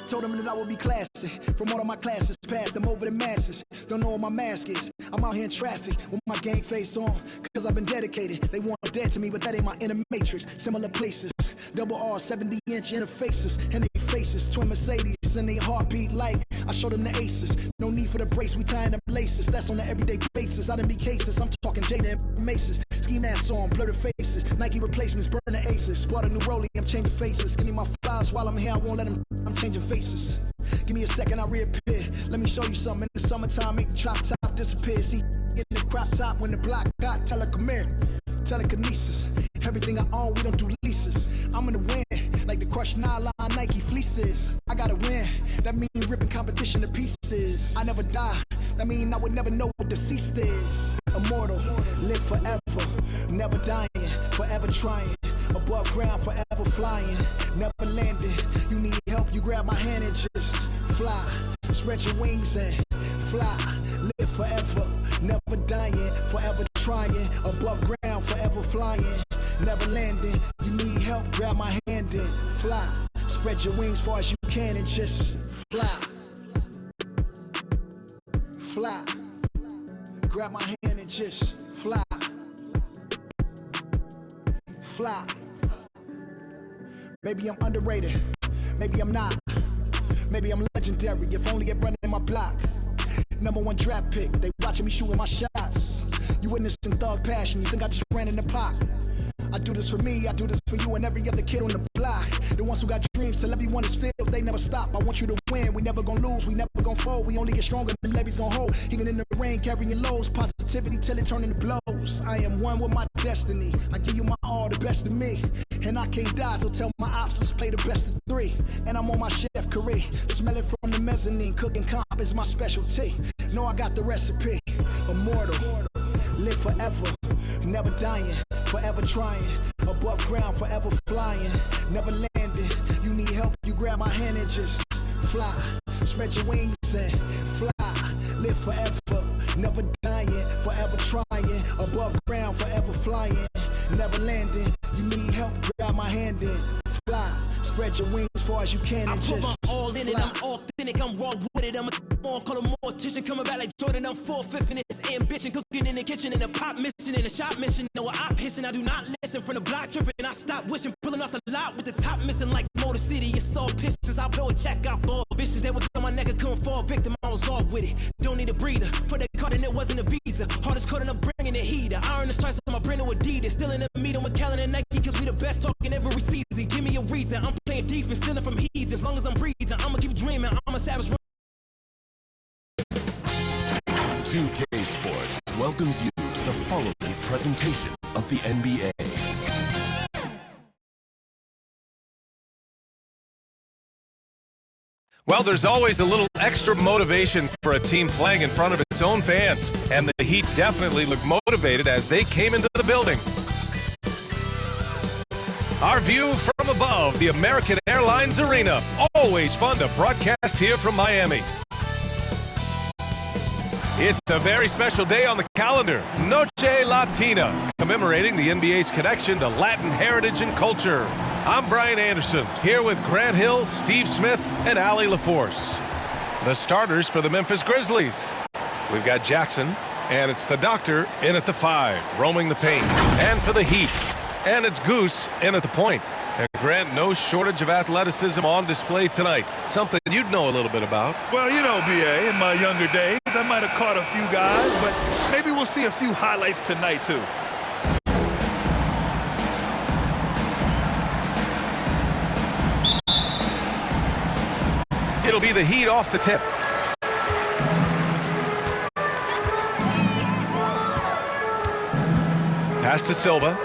Told them that I would be classy. From all of my classes, passed them over the masses. Don't know what my mask is. I'm out here in traffic with my game face on. Cause I've been dedicated. They want dead to me, but that ain't my inner matrix. Similar places. Double R, 70-inch interfaces. And they faces. Twin Mercedes and they heartbeat like I showed them the aces. No need for the brace, we tying up laces. That's on an everyday basis. I done be cases. I'm talking Jada and Maces. Ski masks on, blur the faces. Nike replacements, burn the aces. Bought a new rollie, I'm changing faces. Give me my flowers while I'm here, I won't let them. I'm changing faces. Give me a second, I'll reappear. Let me show you something. In the summertime, make the drop top disappear. See, in the crop top when the block got telekinesis. Everything I own, we don't do leases. I'm gonna win, like the crushed nylon Nike fleeces. I gotta win, that mean ripping competition to pieces. I never die, that mean I would never know what deceased is. Immortal, live forever, never dying, forever trying. Above ground, forever flying, never landing. You need help, you grab my hand and just fly. Spread your wings and fly. Live forever, never dying, forever trying. Above ground, forever flying, never landing. You need help, grab my hand and fly. Spread your wings far as you can and just fly. Fly. Grab my hand and just fly. Fly. Maybe I'm underrated, maybe I'm not. Maybe I'm legendary, if only it running my block. #1 draft pick, they watching me shooting my shots. You witnessing thug passion, you think I just ran in the pot. I do this for me, I do this for you and every other kid on the block. The ones who got dreams till everyone is filled, they never stop. I want you to win, we never gonna lose, we never gonna fold. We only get stronger, them levees gonna hold. Even in the rain, carrying lows, positivity till it turn into blows. I am one with my destiny, I give you my all, the best of me. And I can't die, so tell my ops, let's play the best of 3. And I'm on my chef career, smelling from the mezzanine. Cooking comp is my specialty. Know I got the recipe, immortal, live forever, never dying, forever trying. Above ground, forever flying, never landing. You need help, you grab my hand and just fly. Spread your wings and fly. Live forever, never dying, forever trying. Above ground, forever flying, never landing. You need help, grab my hand and fly. Spread your wings as far as you can and just I put my all in it, I'm authentic, I'm raw with it. I'm a more call a mortician, coming back like Jordan, I'm 4/5 in this ambition. Cooking in the kitchen, in the pop mission, in the shop mission. No, I pissing, I do not listen. From the block tripping, I stop wishing. Pulling off the lot with the top missing like Motor City. It's all pistons, I blow a check out ball vicious. That was on my neck, I couldn't fall victim, I was all with it. Don't need a breather, put that card in, it wasn't a visa. Hardest code and I'm bringing the heater. Iron the stripes on my brand new Adidas. Still in the meeting with Callan and Nike, cause we the best talking every season. Give me a reason, I'm playing defense, stealing from heathens. As long as I'm breathing, I'ma keep dreaming, I'm a savage. 2K Sports welcomes you to the following presentation of the NBA. Well, there's always a little extra motivation for a team playing in front of its own fans, and the Heat definitely looked motivated as they came into the building. Our view from above, the American Airlines Arena. Always fun to broadcast here from Miami. It's a very special day on the calendar, Noche Latina, commemorating the NBA's connection to Latin heritage and culture. I'm Brian Anderson, here with Grant Hill, Steve Smith, and Allie LaForce. The starters for the Memphis Grizzlies. We've got Jackson, and it's the Doctor in at the 5, roaming the paint. And for the Heat, and it's Goose in at the point. And Grant, no shortage of athleticism on display tonight. Something you'd know a little bit about. Well, you know, B.A., in my younger days, I might have caught a few guys, but maybe we'll see a few highlights tonight, too. It'll be the Heat off the tip. Pass to Silva.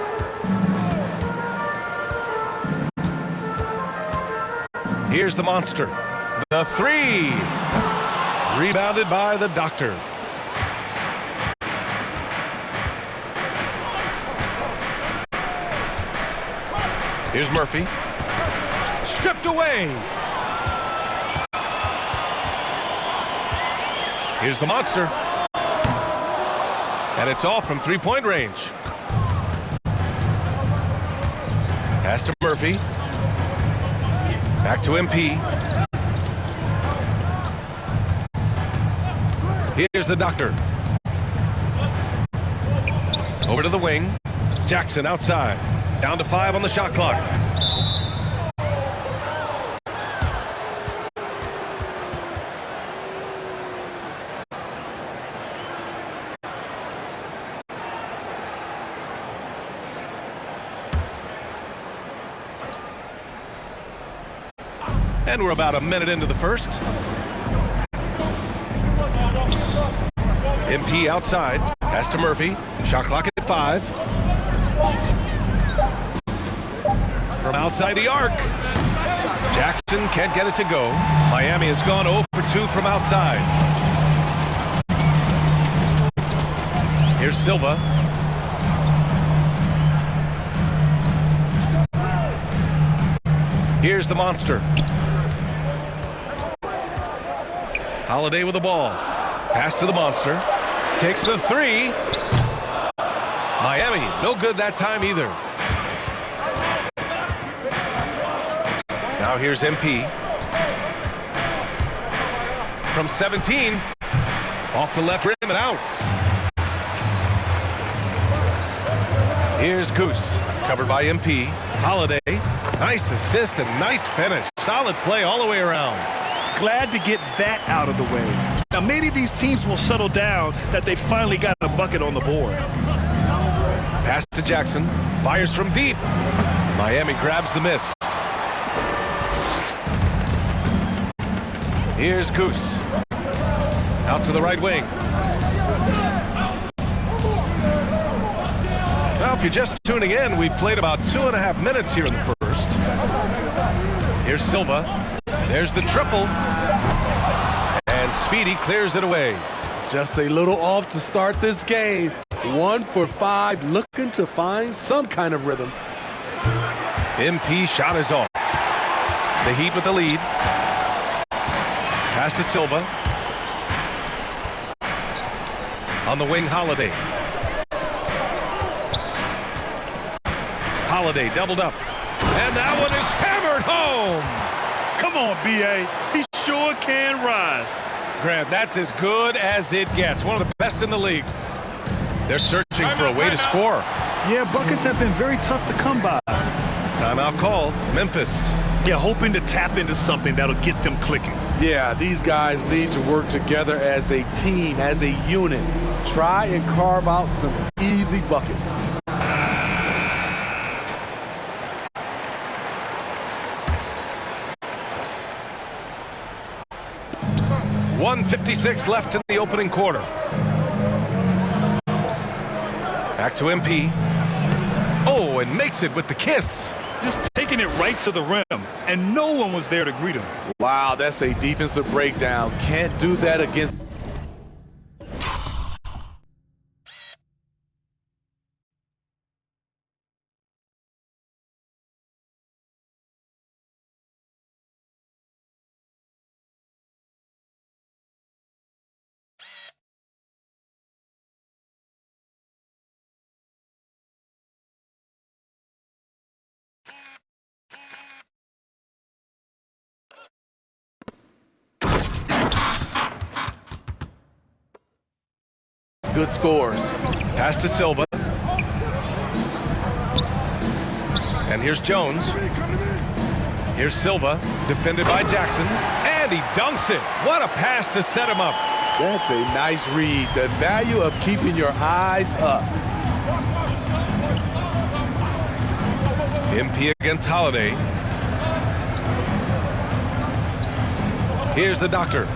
Here's the monster. The 3. Rebounded by the Doctor. Here's Murphy. Stripped away. Here's the monster. And it's off from three-point range. Pass to Murphy. Back to MP. Here's the doctor. Over to the wing. Jackson outside. Down to 5 on the shot clock. And we're about a minute into the first. MP outside. Pass to Murphy. Shot clock at 5. From outside the arc. Jackson can't get it to go. Miami has gone 0 for 2 from outside. Here's Silva. Here's the monster. Holiday with the ball. Pass to the monster. Takes the 3. Miami, no good that time either. Now here's MP. From 17. Off the left rim and out. Here's Goose. Covered by MP. Holiday. Nice assist and nice finish. Solid play all the way around. Glad to get that out of the way. Now maybe these teams will settle down that they finally got a bucket on the board. Pass to Jackson. Fires from deep. Miami grabs the miss. Here's Goose. Out to the right wing. Well, if you're just tuning in, we've played about 2.5 minutes here in the first. Here's Silva. There's the triple. And Speedy clears it away. Just a little off to start this game. 1 for 5, looking to find some kind of rhythm. MP shot is off. The Heat with the lead. Pass to Silva. On the wing, Holiday. Holiday doubled up. And that one is hammered home. Come on, B.A. He sure can rise. Grant, that's as good as it gets. One of the best in the league. They're searching for a way to score. Yeah, buckets have been very tough to come by. Timeout called. Memphis. Yeah, hoping to tap into something that'll get them clicking. Yeah, these guys need to work together as a team, as a unit. Try and carve out some easy buckets. 1:56 left in the opening quarter. Back to MP. Oh, and makes it with the kiss. Just taking it right to the rim, and no one was there to greet him. Wow, that's a defensive breakdown. Can't do that against... Good scores. Pass to Silva. And here's Jones. Here's Silva, defended by Jackson. And he dunks it. What a pass to set him up. That's a nice read. The value of keeping your eyes up. MP against Holiday. Here's the doctor.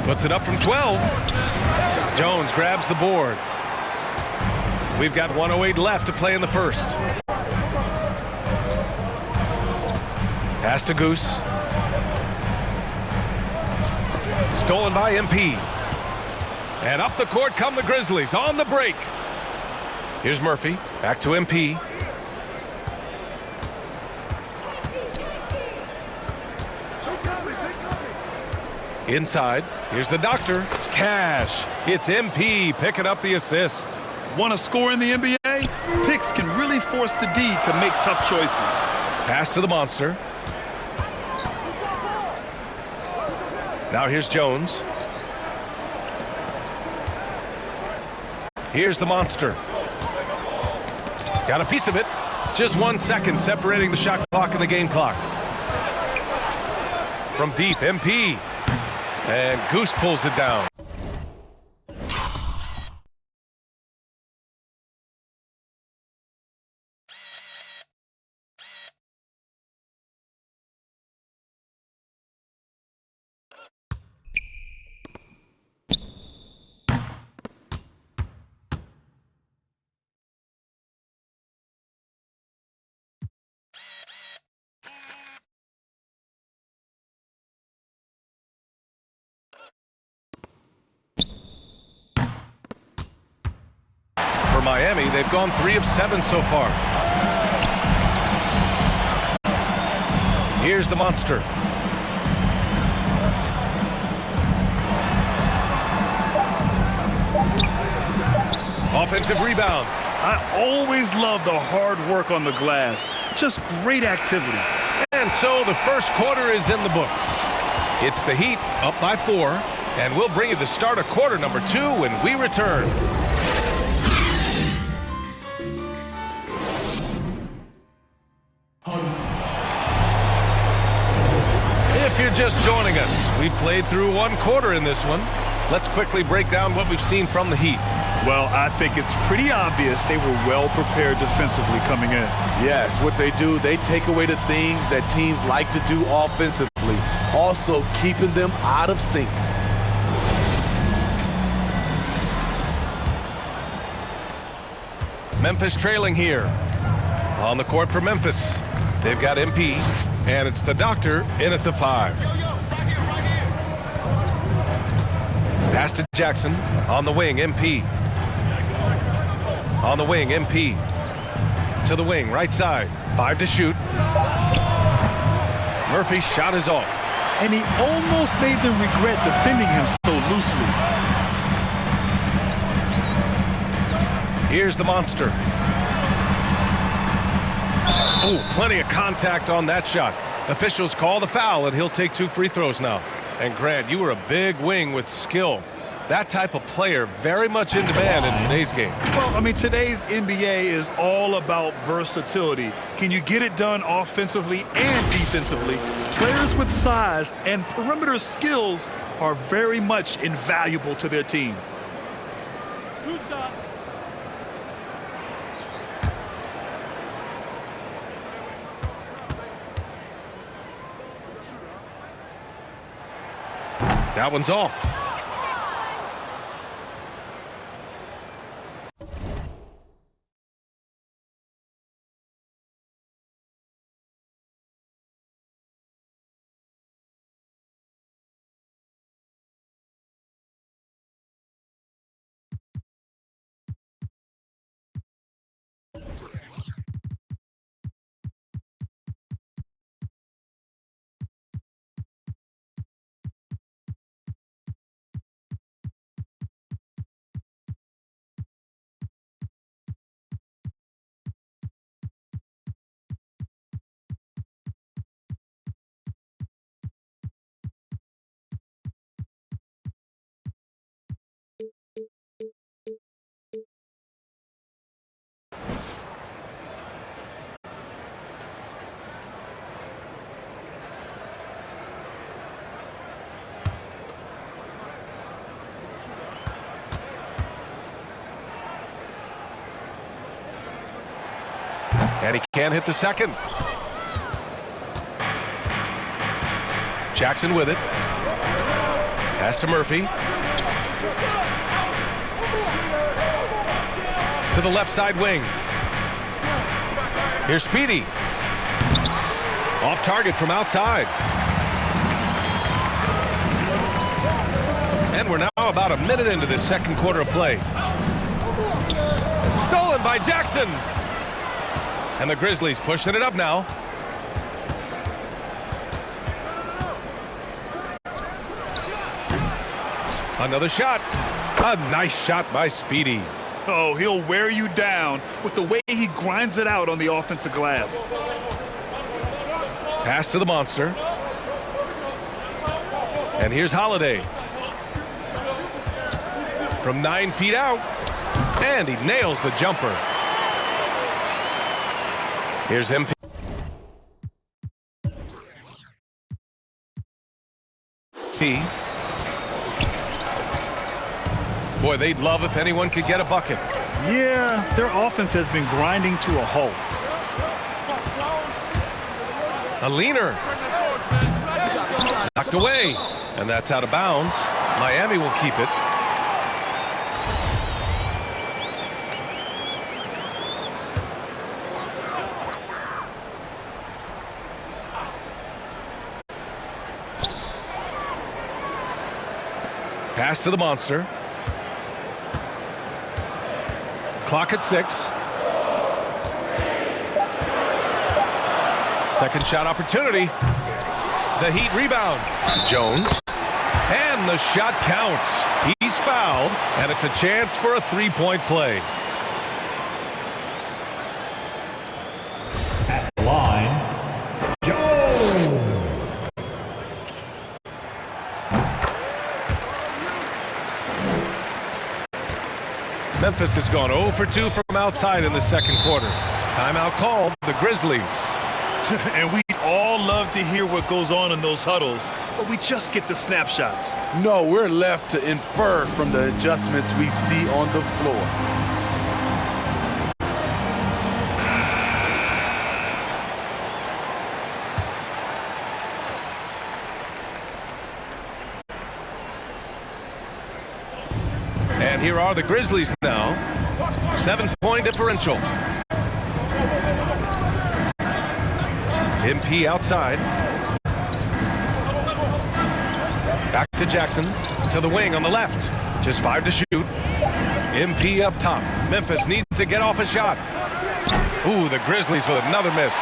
Puts it up from 12. Jones grabs the board. We've got 1:08 left to play in the first. Pass to Goose. Stolen by MP. And up the court come the Grizzlies on the break. Here's Murphy. Back to MP. Inside. Here's the doctor. Cash. It's MP picking up the assist. Want to score in the NBA? Picks can really force the D to make tough choices. Pass to the monster. Now here's Jones. Here's the monster. Got a piece of it. Just 1 second separating the shot clock and the game clock. From deep, MP. And Goose pulls it down. For Miami, they've gone 3 of 7 so far. Here's the monster. Offensive rebound. I always love the hard work on the glass. Just great activity. And so the first quarter is in the books. It's the Heat up by 4, and we'll bring you the start of quarter number 2 when we return. If you're just joining us, we played through 1 quarter in this one. Let's quickly break down what we've seen from the Heat. Well, I think it's pretty obvious they were well prepared defensively coming in. Yes, what they do, they take away the things that teams like to do offensively, also keeping them out of sync. Memphis trailing here. On the court for Memphis, they've got MP, and it's the doctor in at the 5. Pass to Jackson. On the wing, MP. On the wing, MP. To the wing, right side. 5 to shoot. Murphy's shot is off. And he almost made them regret defending him so loosely. Here's the monster. Oh, plenty of contact on that shot. Officials call the foul, and he'll take 2 free throws now. And Grant, you were a big wing with skill. That type of player very much in demand in today's game. Well, I mean, today's NBA is all about versatility. Can you get it done offensively and defensively? Players with size and perimeter skills are very much invaluable to their team. 2 shots. That one's off. And he can't hit the second. Jackson with it. Pass to Murphy. To the left side wing. Here's Speedy. Off target from outside. And we're now about a minute into this second quarter of play. Stolen by Jackson. And the Grizzlies pushing it up now. Another shot. A nice shot by Speedy. Oh, he'll wear you down with the way he grinds it out on the offensive glass. Pass to the monster. And here's Holiday. From 9 feet out. And he nails the jumper. Here's MP. Boy, they'd love if anyone could get a bucket. Yeah, their offense has been grinding to a halt. A leaner. Knocked away. And that's out of bounds. Miami will keep it. Pass to the monster. Clock at 6. Second shot opportunity. The Heat rebound. Jones. And the shot counts. He's fouled, and it's a chance for a three-point play. At the line, Jones. Memphis has gone 0 for 2 from outside in the second quarter. Timeout called, the Grizzlies. And we all love to hear what goes on in those huddles, but we just get the snapshots. No, we're left to infer from the adjustments we see on the floor. And here are the Grizzlies now. 7-point differential. MP outside. Back to Jackson. To the wing on the left. Just 5 to shoot. MP up top. Memphis needs to get off a shot. Ooh, the Grizzlies with another miss.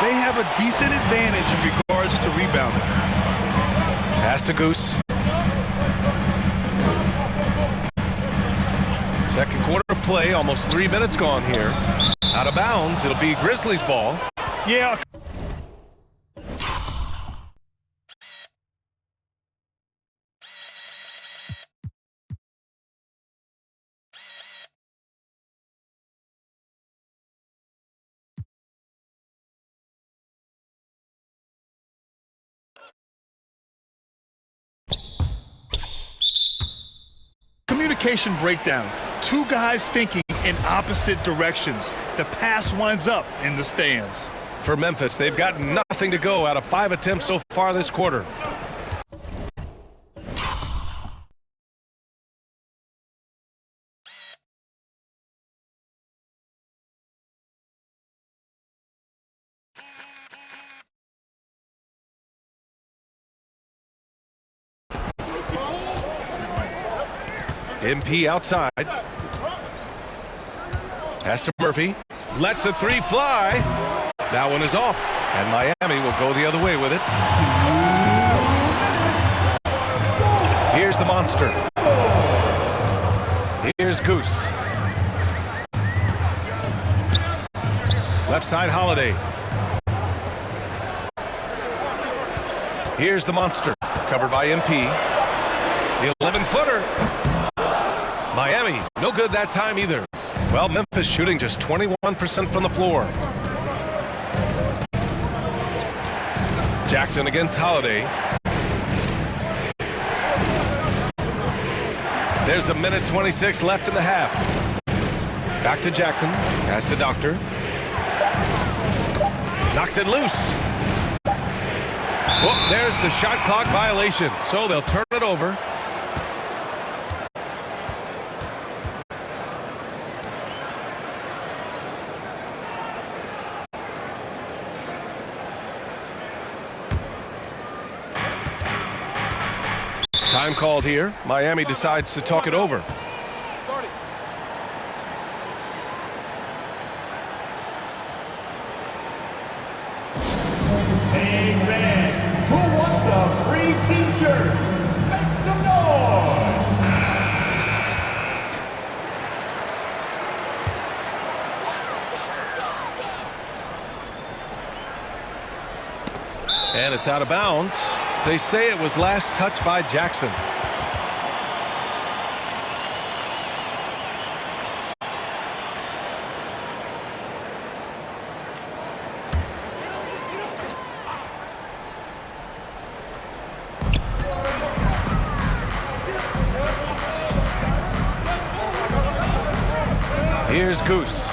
They have a decent advantage in regards to rebounding. Pass to Goose. Second quarter play, almost 3 minutes gone here. Out of bounds, it'll be Grizzlies ball. Yeah. Communication breakdown. Two guys thinking in opposite directions. The pass winds up in the stands. For Memphis, they've got nothing to go out of 5 attempts so far this quarter. MP outside. Pass to Murphy. Lets a three fly. That one is off. And Miami will go the other way with it. Here's the monster. Here's Goose. Left side Holiday. Here's the monster. Covered by MP. The 11-footer. Miami, no good that time either. Well, Memphis shooting just 21% from the floor. Jackson against Holiday. There's a minute 26 left in the half. Back to Jackson. Pass to Doctor. Knocks it loose. Oh, there's the shot clock violation. So they'll turn it over. Time called here. Miami decides to talk it over. Hey fans, who wants a free t-shirt? Make some noise! And it's out of bounds. They say it was last touched by Jackson. Here's Goose.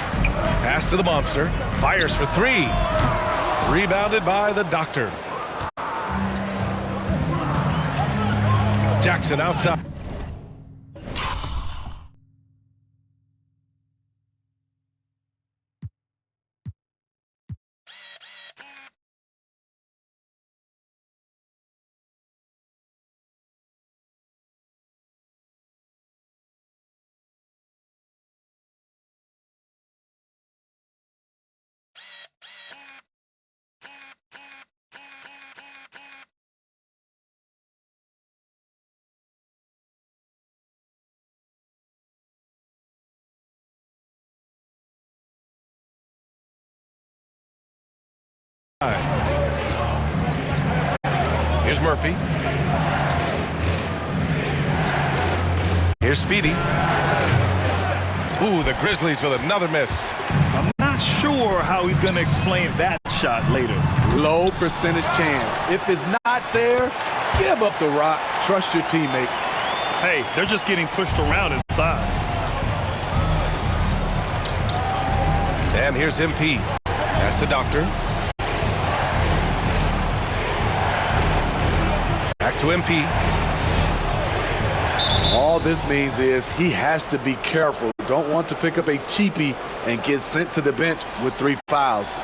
Pass to the monster. Fires for three. Rebounded by the doctor. Jackson outside. Here's Murphy. Here's Speedy. Ooh, the Grizzlies with another miss. I'm not sure how he's going to explain that shot later. Low percentage chance. If it's not there, give up the rock. Trust your teammates. Hey, they're just getting pushed around inside. And here's MP. Pass to Doctor. Back to MP. All this means is he has to be careful. Don't want to pick up a cheapie and get sent to the bench with 3 fouls.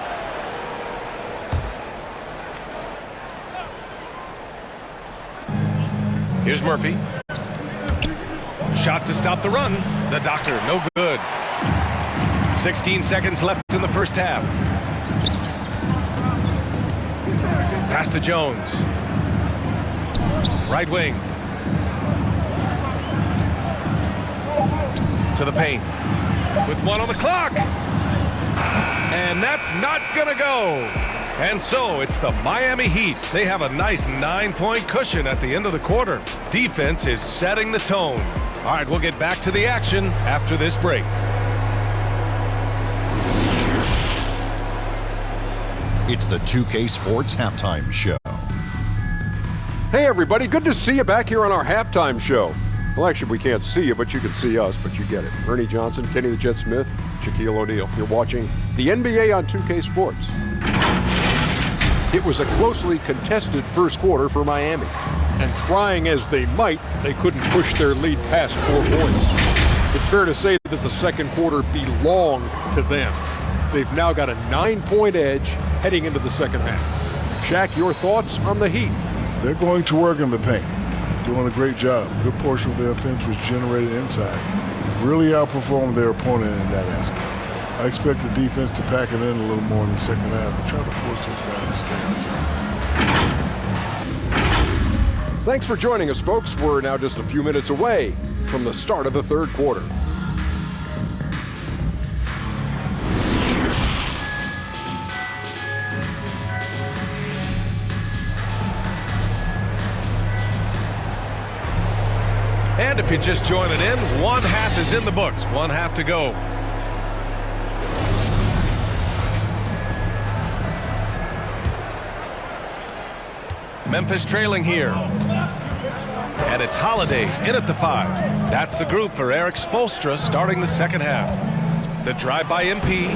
Here's Murphy. Shot to stop the run. The Doctor, no good. 16 seconds left in the first half. Pass to Jones. Right wing. To the paint. With 1 on the clock. And that's not gonna go. And so it's the Miami Heat. They have a nice 9-point cushion at the end of the quarter. Defense is setting the tone. All right, we'll get back to the action after this break. It's the 2K Sports Halftime Show. Hey everybody, good to see you back here on our halftime show. Well, actually, we can't see you, but you can see us, but you get it. Ernie Johnson, Kenny the Jet Smith, Shaquille O'Neal. You're watching the NBA on 2K Sports. It was a closely contested first quarter for Miami. And trying as they might, they couldn't push their lead past 4 points. It's fair to say that the second quarter belonged to them. They've now got a 9-point edge heading into the second half. Shaq, your thoughts on the Heat? They're going to work in the paint. Doing a great job. Good portion of their offense was generated inside. Really outperformed their opponent in that aspect. I expect the defense to pack it in a little more in the second half and try to force those guys to stay inside. Thanks for joining us, folks. We're now just a few minutes away from the start of the third quarter. And if you're just joining in, 1 half is in the books. 1 half to go. Memphis trailing here. And it's Holiday in at the 5. That's the group for Eric Spoelstra starting the second half. The drive by MP.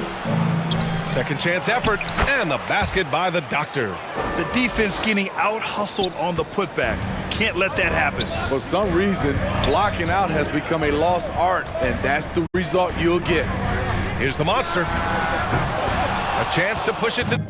Second chance effort. And the basket by the Doctor. The defense getting out-hustled on the putback. Can't let that happen. For some reason, blocking out has become a lost art, and that's the result you'll get. Here's the monster. A chance to push it to...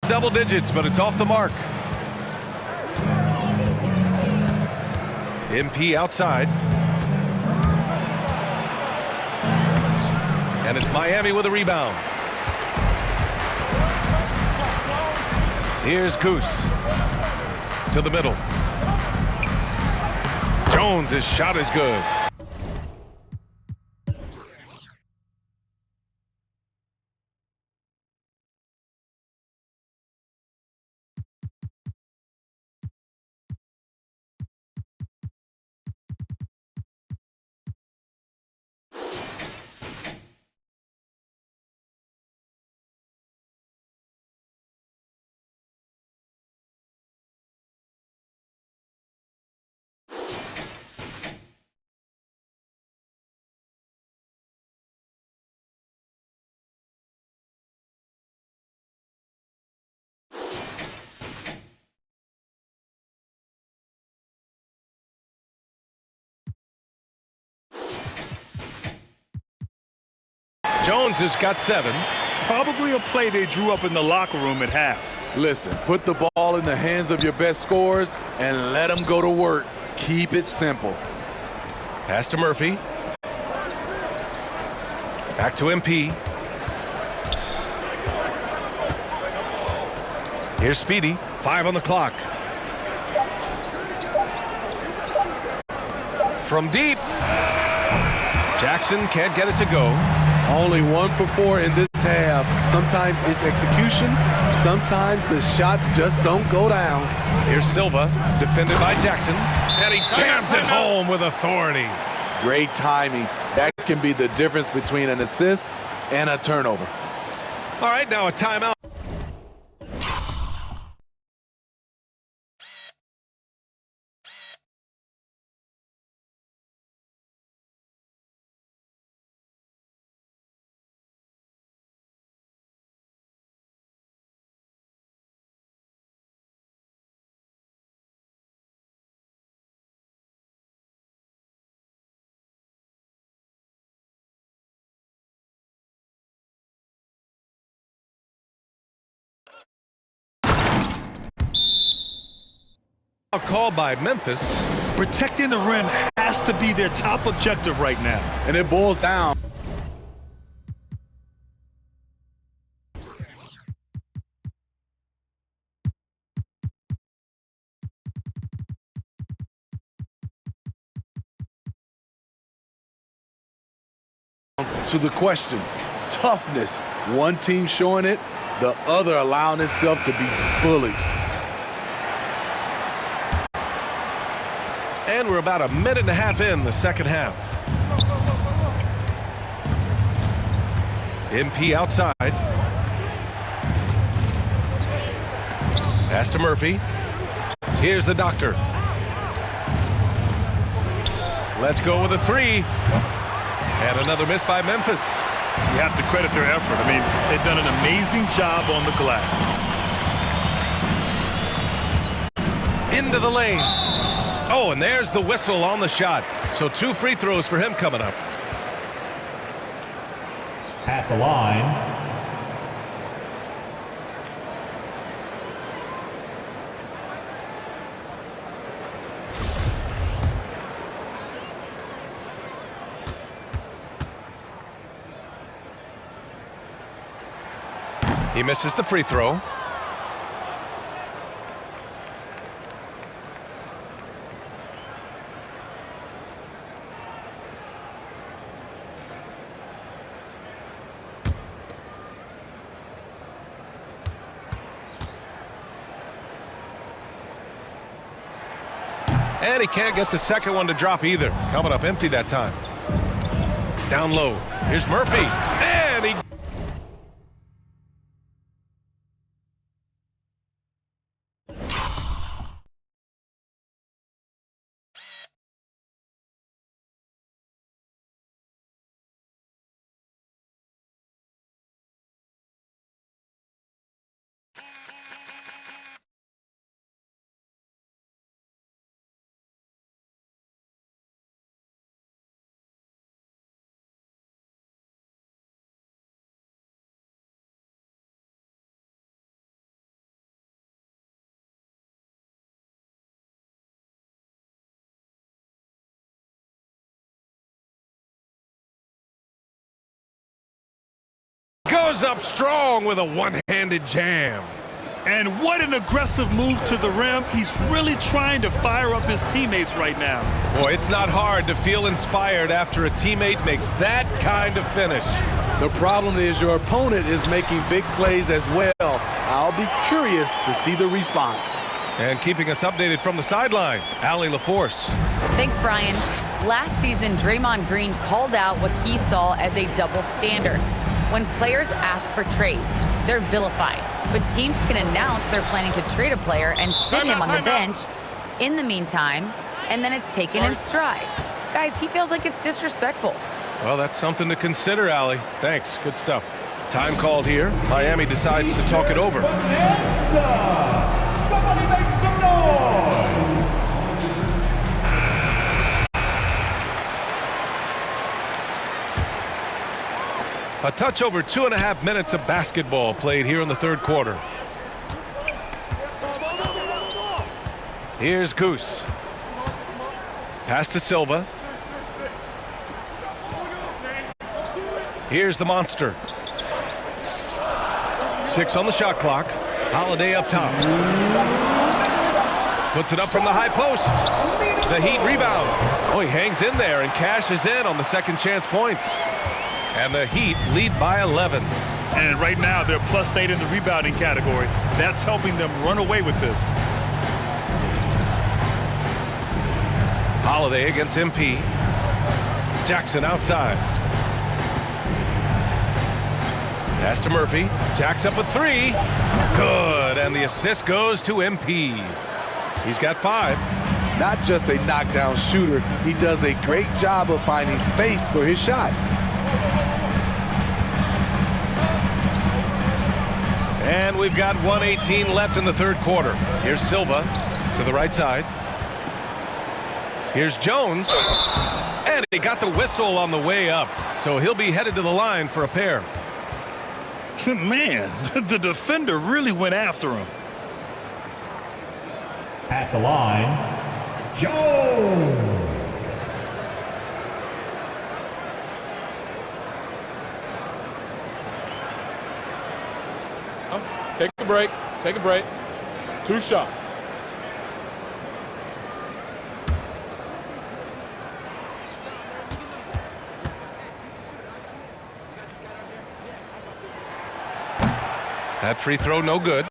double digits, but it's off the mark. MP outside. And it's Miami with a rebound. Here's Goose. To the middle. Jones, his shot is good. Jones has got 7. Probably a play they drew up in the locker room at half. Listen, put the ball in the hands of your best scorers and let them go to work. Keep it simple. Pass to Murphy. Back to MP. Here's Speedy. 5 on the clock. From deep. Jackson can't get it to go. Only 1 for 4 in this half. Sometimes it's execution. Sometimes the shots just don't go down. Here's Silva, defended by Jackson, and he jams it home with authority. Great timing. That can be the difference between an assist and a turnover. All right, now a timeout. Called by Memphis. Protecting the rim has to be their top objective right now. And it boils down. To the question, toughness. One team showing it, the other allowing itself to be bullied. And we're about a minute and a half in the second half. MP outside. Pass to Murphy. Here's the doctor. Let's go with a 3. And another miss by Memphis. You have to credit their effort. I mean, they've done an amazing job on the glass. Into the lane. Oh, and there's the whistle on the shot. So 2 free throws for him coming up. At the line, He misses the free throw. And he can't get the second one to drop either. Coming up empty that time. Down low. Here's Murphy. And he... goes up strong with a one-handed jam. And what an aggressive move to the rim. He's really trying to fire up his teammates right now. Boy, it's not hard to feel inspired after a teammate makes that kind of finish. The problem is your opponent is making big plays as well. I'll be curious to see the response. And keeping us updated from the sideline, Allie LaForce. Thanks, Brian. Last season, Draymond Green called out what he saw as a double standard. When players ask for trades, they're vilified. But teams can announce they're planning to trade a player and sit him on the bench in the meantime, and then it's taken in stride. Guys, he feels like it's disrespectful. Well, that's something to consider, Allie. Thanks. Good stuff. Time called here. Miami decides to talk it over. Somebody make some noise! A touch over 2.5 minutes of basketball played here in the third quarter. Here's Goose. Pass to Silva. Here's the monster. 6 on the shot clock. Holiday up top. Puts it up from the high post. The Heat rebound. Oh, he hangs in there and cashes in on the second chance points. And the Heat lead by 11. And right now they're +8 in the rebounding category. That's helping them run away with this. Holiday against MP. Jackson outside. Pass to Murphy. Jacks up a 3. Good. And the assist goes to MP. He's got 5. Not just a knockdown shooter, he does a great job of finding space for his shot. And we've got 1:18 left in the third quarter. Here's Silva to the right side. Here's Jones. And he got the whistle on the way up. So he'll be headed to the line for a pair. Man, the defender really went after him. At the line, Jones. Take a break. Take a break. 2 shots. That free throw no good.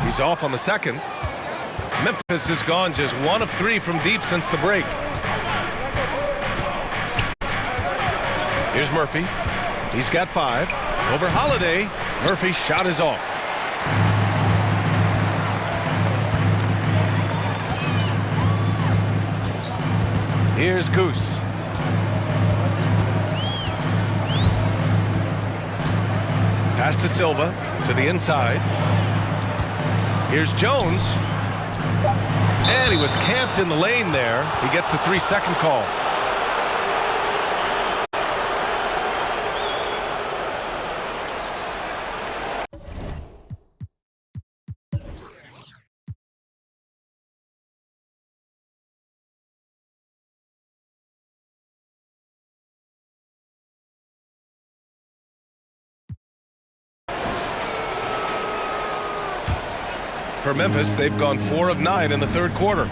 He's off on the second. Memphis has gone just 1 of 3 from deep since the break. Here's Murphy. He's got 5. Over Holiday. Murphy's shot is off. Here's Goose. Pass to Silva to the inside. Here's Jones. And he was camped in the lane there. He gets a 3-second call. For Memphis, they've gone 4 of 9 in the third quarter.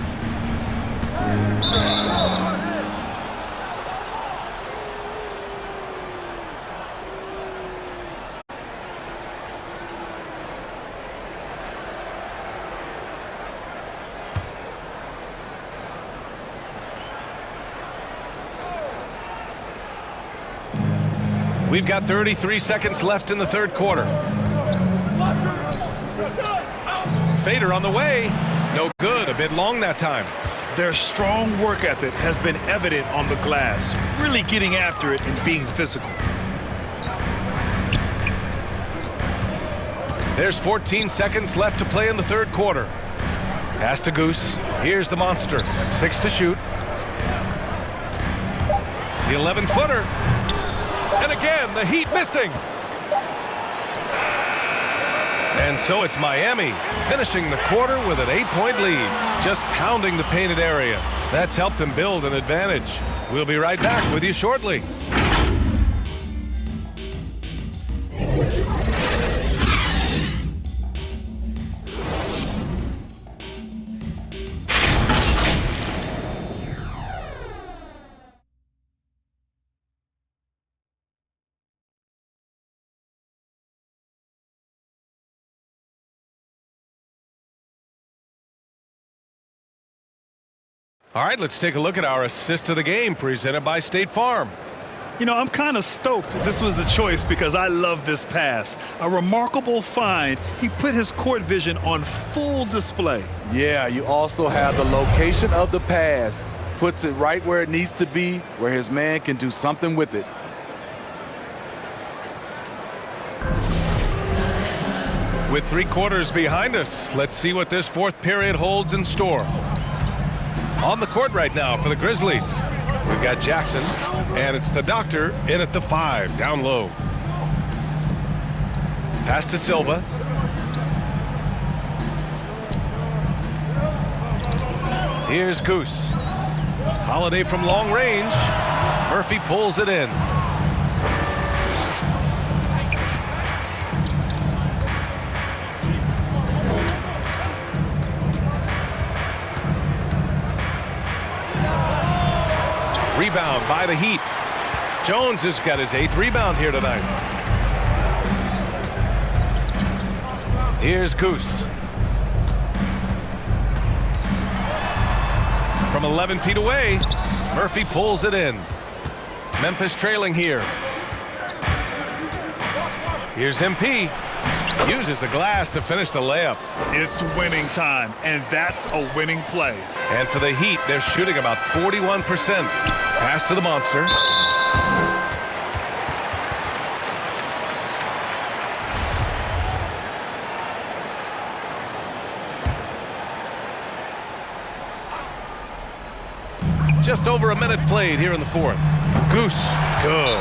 We've got 33 seconds left in the third quarter. Fader on the way. No good. A bit long that time. Their strong work ethic has been evident on the glass, really getting after it and being physical. There's 14 seconds left to play in the third quarter. Pass to Goose. Here's the monster. 6 to shoot. The 11-footer. And again, the Heat missing. And so it's Miami finishing the quarter with an 8-point lead, just pounding the painted area. That's helped them build an advantage. We'll be right back with you shortly. All right, let's take a look at our assist of the game presented by State Farm. You know, I'm kind of stoked this was a choice because I love this pass. A remarkable find. He put his court vision on full display. Yeah, you also have the location of the pass. Puts it right where it needs to be, where his man can do something with it. With 3 quarters behind us, let's see what this 4th period holds in store. On the court right now for the Grizzlies, we've got Jackson, and it's the Doctor in at the 5, down low. Pass to Silva. Here's Goose. Holiday from long range. Murphy pulls it in. Rebound by the Heat. Jones has got his 8th rebound here tonight. Here's Goose. From 11 feet away, Murphy pulls it in. Memphis trailing here. Here's MP. Uses the glass to finish the layup. It's winning time, and that's a winning play. And for the Heat, they're shooting about 41%. Pass to the Monster. Just over a minute played here in the 4th. Goose, good.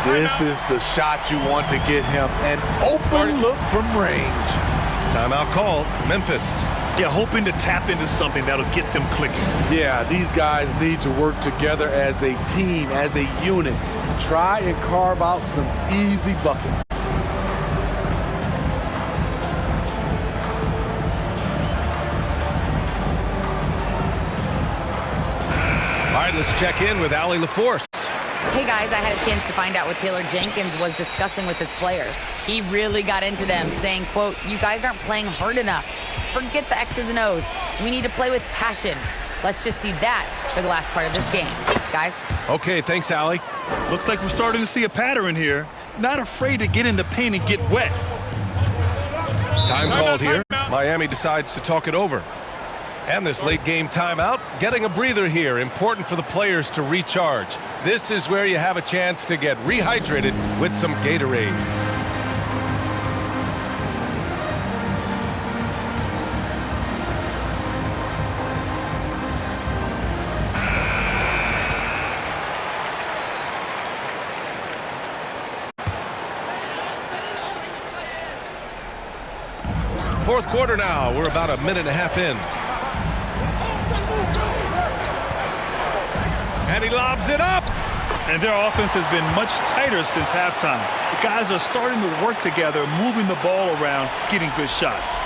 This is the shot you want to get him. An open look from range. Timeout called. Memphis. Yeah, hoping to tap into something that'll get them clicking. Yeah, these guys need to work together as a team, as a unit. Try and carve out some easy buckets. All right, let's check in with Allie LaForce. Hey guys, I had a chance to find out what Taylor Jenkins was discussing with his players. He really got into them, saying, quote, "You guys aren't playing hard enough. Forget the X's and O's. We need to play with passion." Let's just see that for the last part of this game. Guys? Okay, thanks, Allie. Looks like we're starting to see a pattern here. Not afraid to get in the paint and get wet. Time called here. Miami decides to talk it over. And this late game timeout, getting a breather here, important for the players to recharge. This is where you have a chance to get rehydrated with some Gatorade. Fourth quarter now, we're about a minute and a half in. And he lobs it up. And their offense has been much tighter since halftime. The guys are starting to work together, moving the ball around, getting good shots.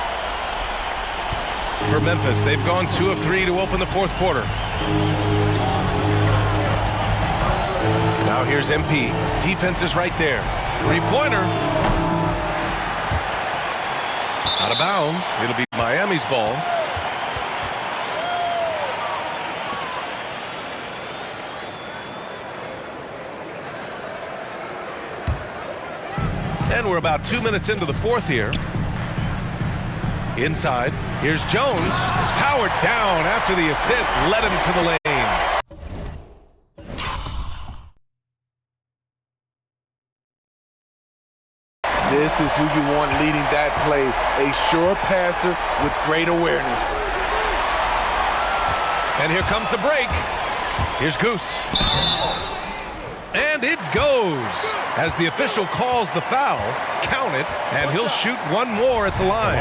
For Memphis, they've gone 2 of 3 to open the 4th quarter. Now here's MP. Defense is right there. 3-pointer. Out of bounds. It'll be Miami's ball. And we're about 2 minutes into the 4th here. Inside, here's Jones. Powered down after the assist, led him to the lane. This is who you want leading that play. A sure passer with great awareness. And here comes the break. Here's Goose. And it goes. As the official calls the foul, count it, and he'll shoot one more at the line.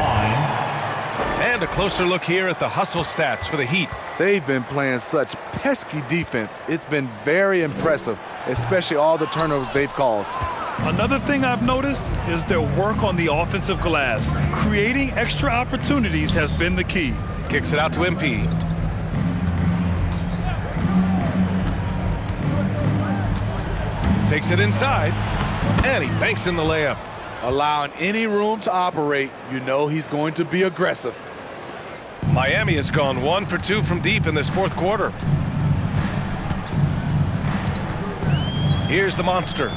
And a closer look here at the hustle stats for the Heat. They've been playing such pesky defense. It's been very impressive, especially all the turnovers they've caused. Another thing I've noticed is their work on the offensive glass. Creating extra opportunities has been the key. Kicks it out to MP. Takes it inside, and he banks in the layup. Allowing any room to operate, you know he's going to be aggressive. Miami has gone 1 for 2 from deep in this 4th quarter. Here's the monster.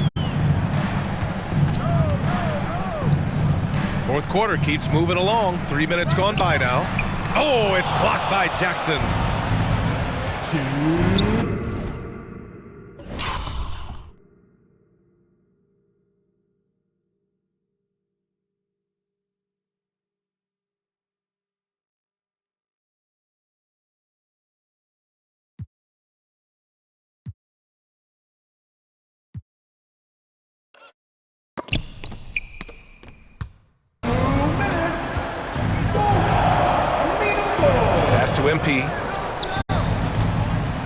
Fourth quarter keeps moving along. 3 minutes gone by now. Oh, it's blocked by Jackson. 2. Pass to MP.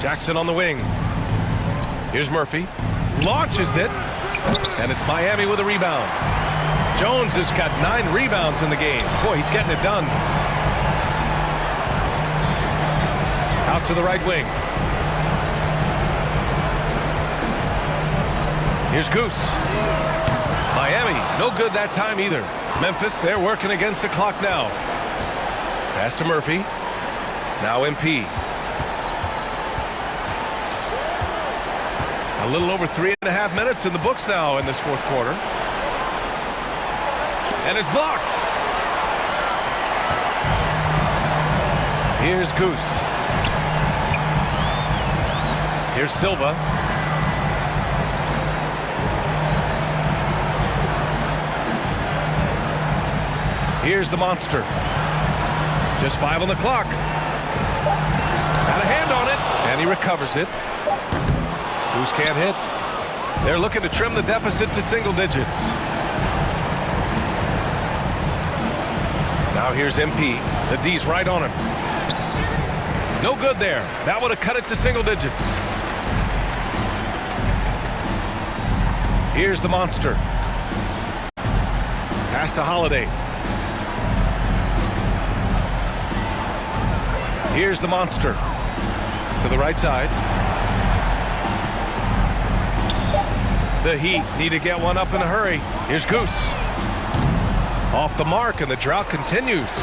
Jackson on the wing. Here's Murphy. Launches it. And it's Miami with a rebound. Jones has got 9 rebounds in the game. Boy, he's getting it done. Out to the right wing. Here's Goose. Miami, no good that time either. Memphis, they're working against the clock now. Pass to Murphy. Now MP. A little over 3.5 minutes in the books now in this fourth quarter. And it's blocked. Here's Goose. Here's Silva. Here's the monster. Just 5 on the clock. Got a hand on it, and he recovers it. Goose can't hit. They're looking to trim the deficit to single digits. Now here's MP. The D's right on him. No good there. That would have cut it to single digits. Here's the monster. Pass to Holiday. Here's the monster. To the right side. The Heat need to get one up in a hurry. Here's Goose. Off the mark, and the drought continues.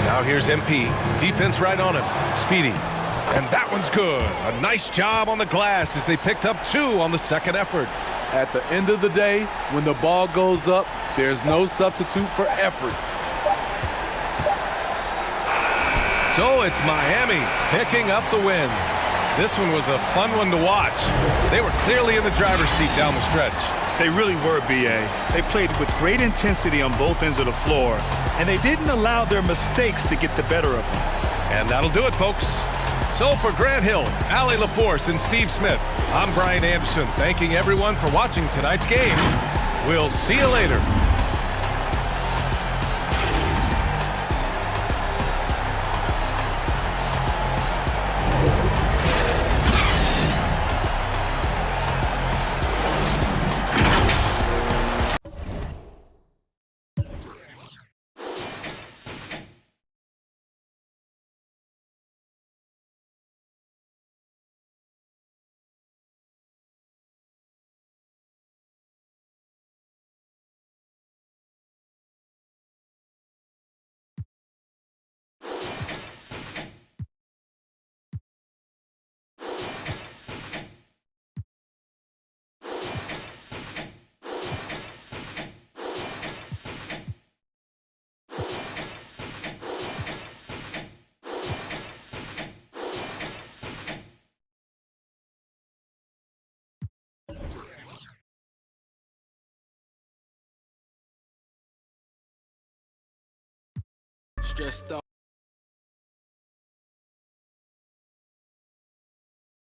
Now here's MP. Defense right on him. Speedy. And that one's good. A nice job on the glass as they picked up 2 on the second effort. At the end of the day, when the ball goes up, there's no substitute for effort. So it's Miami picking up the win. This one was a fun one to watch. They were clearly in the driver's seat down the stretch. They really were, B.A. They played with great intensity on both ends of the floor, and they didn't allow their mistakes to get the better of them. And that'll do it, folks. So for Grant Hill, Allie LaForce, and Steve Smith, I'm Brian Anderson, thanking everyone for watching tonight's game. We'll see you later. Stressed out.